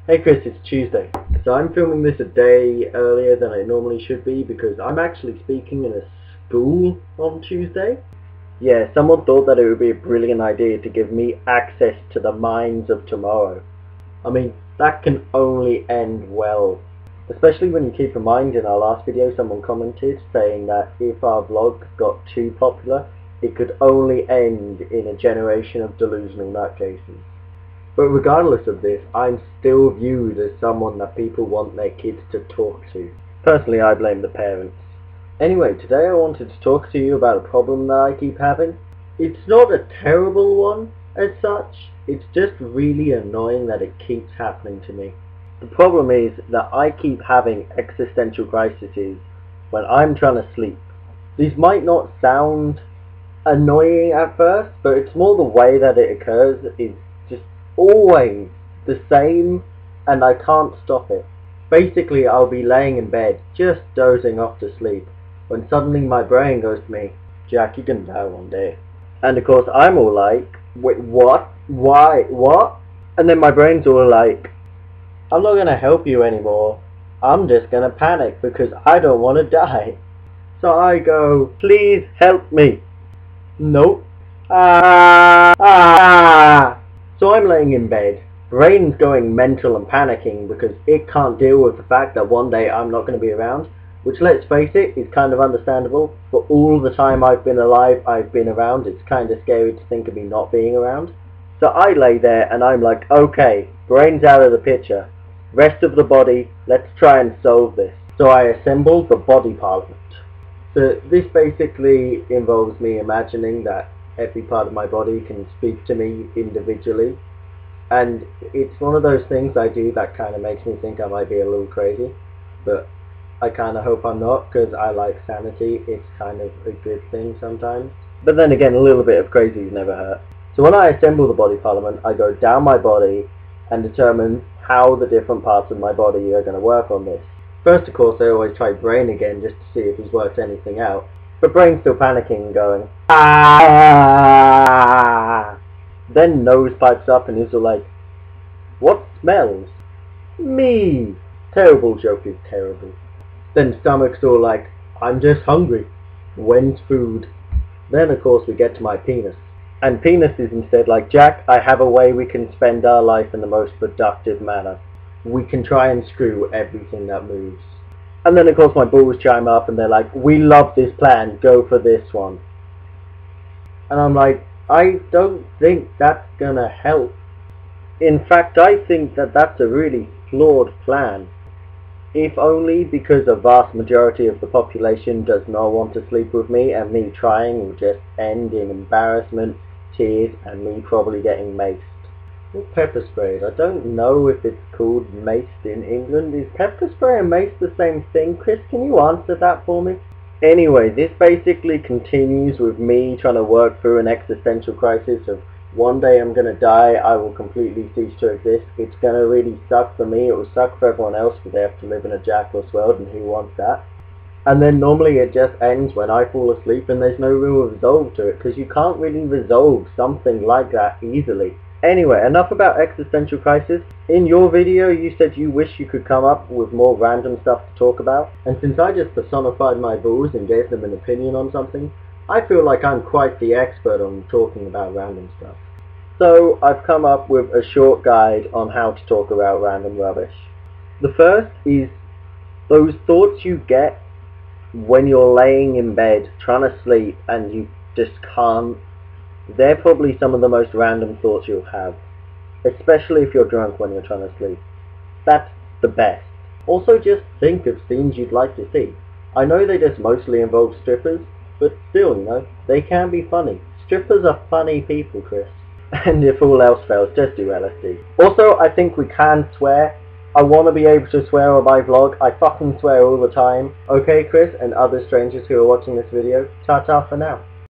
Hey Chris, it's Tuesday. So I'm filming this a day earlier than I normally should be because I'm actually speaking in a school on Tuesday. Yeah, someone thought that it would be a brilliant idea to give me access to the minds of tomorrow. I mean, that can only end well. Especially when you keep in mind in our last video someone commented saying that if our vlog got too popular, it could only end in a generation of delusional nutcases. But regardless of this, I'm still viewed as someone that people want their kids to talk to. Personally, I blame the parents. Anyway, today I wanted to talk to you about a problem that I keep having. It's not a terrible one as such, it's just really annoying that it keeps happening to me. The problem is that I keep having existential crises when I'm trying to sleep. These might not sound annoying at first, but it's more the way that it occurs is just always the same and I can't stop it. Basically, I'll be laying in bed just dozing off to sleep when suddenly my brain goes to me, Jack, you're gonna die one day. And of course I'm all like, wait, what? Why? What? And then my brain's all like, I'm not gonna help you anymore. I'm just gonna panic because I don't want to die. So I go, please help me. Nope. So I'm laying in bed, brain's going mental and panicking because it can't deal with the fact that one day I'm not going to be around, which, let's face it, is kind of understandable. For all the time I've been alive, I've been around, it's kind of scary to think of me not being around. So I lay there and I'm like, okay, brain's out of the picture, rest of the body, let's try and solve this. So I assemble the body parliament. So this basically involves me imagining that every part of my body can speak to me individually, and it's one of those things I do that kind of makes me think I might be a little crazy, but I kind of hope I'm not, because I like sanity. It's kind of a good thing sometimes, but then again, a little bit of crazy never hurt. So when I assemble the body parliament, I go down my body and determine how the different parts of my body are going to work on this. First, of course, I always try brain again just to see if he's worked anything out. But brain's still panicking and going, ah! Then nose pipes up and is all like, what smells? Me! Terrible joke is terrible. Then stomach's all like, I'm just hungry. When's food? Then of course we get to my penis. And penis is instead like, Jack, I have a way we can spend our life in the most productive manner. We can try and screw everything that moves. And then of course my balls chime up and they're like, we love this plan, go for this one. And I'm like, I don't think that's gonna help. In fact, I think that that's a really flawed plan. If only because a vast majority of the population does not want to sleep with me, and me trying will just end in embarrassment, tears, and me probably getting maced. Or pepper sprayed. I don't know if it's called maced in England. Is pepper spray and mace the same thing? Chris, can you answer that for me? Anyway, this basically continues with me trying to work through an existential crisis of one day I'm gonna die, I will completely cease to exist. It's gonna really suck for me, it will suck for everyone else because they have to live in a jackal's world, and who wants that? And then normally it just ends when I fall asleep and there's no real resolve to it, because you can't really resolve something like that easily. Anyway, enough about existential crisis. In your video you said you wish you could come up with more random stuff to talk about, and since I just personified my balls and gave them an opinion on something, I feel like I'm quite the expert on talking about random stuff. So I've come up with a short guide on how to talk about random rubbish. The first is those thoughts you get when you're laying in bed trying to sleep and you just can't. They're probably some of the most random thoughts you'll have, especially if you're drunk when you're trying to sleep. That's the best. Also, just think of scenes you'd like to see. I know they just mostly involve strippers, but still, you know, they can be funny. Strippers are funny people, Chris. And if all else fails, just do LSD. Also, I think we can swear. I want to be able to swear on my vlog. I fucking swear all the time. Okay, Chris, and other strangers who are watching this video, ta-ta for now.